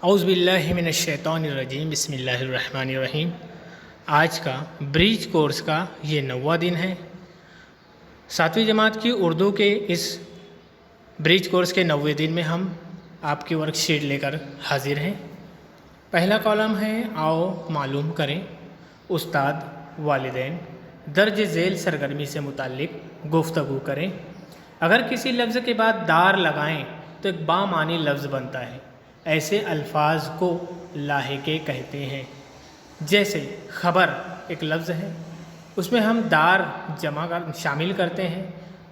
औज़ुबिल्लाहिमिनश्शैतानिर्रजीम बिस्मिल्लाहिर्रहमानिर्रहीम। आज का ब्रीज कोर्स का ये 9वां दिन है। 7वीं जमात की उर्दू के इस ब्रीज कोर्स के 9वें दिन में हम आपकी वर्कशीट लेकर हाजिर हैं। पहला कॉलम है आओ मालूम करें उस्ताद वालिदैन दर्ज झेल सरगर्मी से मुताल्लिक गुफ्तगू करें। अगर किसी लफ्ज़ के बाद दार लगाएं तो एक बामानी लफ्ज़ बनता है। ऐसे अल्फाज को लाहिके कहते हैं। जैसे ख़बर एक लफ्ज़ है, उसमें हम दार शामिल करते हैं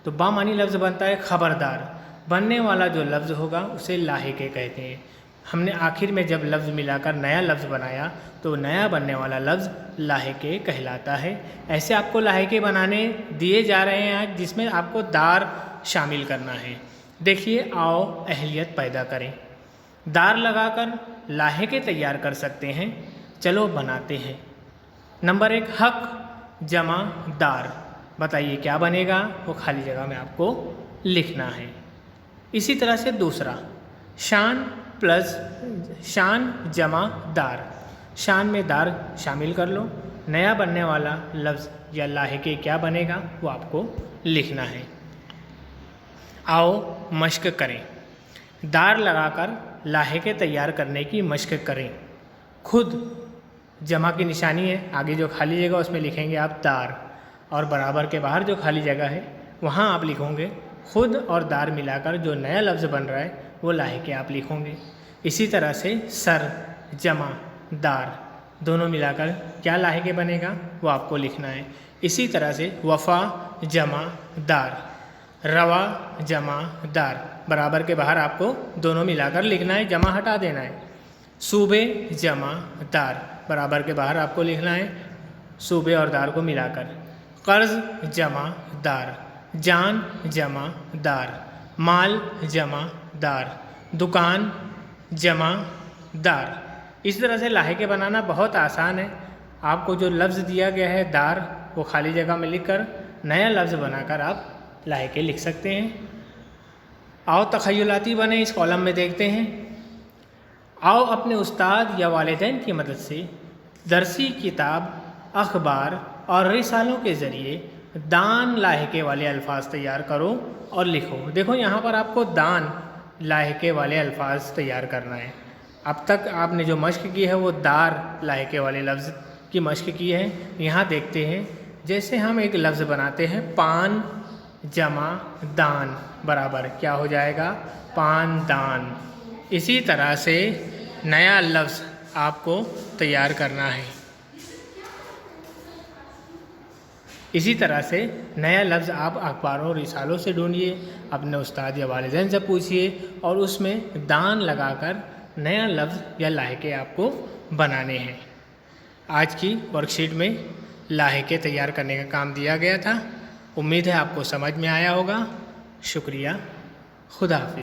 तो बामानी लफ्ज़ बनता है ख़बरदार। बनने वाला जो लफ्ज़ होगा उसे लाहिके कहते हैं। हमने आखिर में जब लफ्ज़ मिलाकर नया लफ्ज़ बनाया तो नया बनने वाला लफ्ज़ लाहिके कहलाता है। ऐसे आपको लाहिके बनाने दिए जा रहे हैं आज, जिसमें आपको दार शामिल करना है। देखिए, आओ अहलियत पैदा करें। दार लगाकर लाहिके तैयार कर सकते हैं। चलो बनाते हैं। नंबर 1 हक जमा दार। बताइए क्या बनेगा, वो खाली जगह में आपको लिखना है। इसी तरह से दूसरा शान प्लस शान जमा दार। शान में दार शामिल कर लो। नया बनने वाला लफ्ज़ या लाहिके क्या बनेगा वो आपको लिखना है। आओ मश्क करें। दार लगाकर लाहिके तैयार करने की मश्क करें। खुद जमा की निशानी है, आगे जो खाली जगह उसमें लिखेंगे आप दार, और बराबर के बाहर जो खाली जगह है वहाँ आप लिखोगे खुद और दार मिलाकर जो नया लफ्ज़ बन रहा है वो लाहिके आप लिखोगे। इसी तरह से सर जमा दार दोनों मिलाकर क्या लाहिके बनेगा वो आपको लिखना है। इसी तरह से वफ़ा जमा दार, रवा जमा दार, बराबर के बाहर आपको दोनों मिलाकर लिखना है, जमा हटा देना है। सूबे जमा दार, बराबर के बाहर आपको लिखना है सूबे और दार को मिलाकर। कर्ज जमा दार, जान जमा दार, माल जमा दार, दुकान जमा दार। इस तरह से लाहिके बनाना बहुत आसान है। आपको जो लफ्ज़ दिया गया है दार, वो खाली जगह में लिखकर नया लफ्ज़ बनाकर आप लाहिके लिख सकते हैं। आओ तख़य्युलाती बने, इस कॉलम में देखते हैं। आओ अपने उस्ताद या वालिदैन की मदद से दरसी किताब, अखबार और रिसालों के ज़रिए दान लाहिके वाले अल्फाज तैयार करो और लिखो। देखो यहाँ पर आपको दान लाहिके वाले अल्फाज तैयार करना है। अब तक आपने जो मश्क की है वो दार लाहिके वाले लफ्ज़ की मश्क की है। यहाँ देखते हैं, जैसे हम एक लफ्ज़ बनाते हैं पान जमा दान, बराबर क्या हो जाएगा पान दान। इसी तरह से नया लफ्ज़ आपको तैयार करना है। इसी तरह से नया लफ्ज़ आप अखबारों रिसालों से ढूंढिए, अपने उस्ताद या वालिदैन से पूछिए और उसमें दान लगाकर नया लफ्ज़ या लाहिके आपको बनाने हैं। आज की वर्कशीट में लाहिके तैयार करने का काम दिया गया था। उम्मीद है आपको समझ में आया होगा। शुक्रिया। खुदा हाफ़िज़।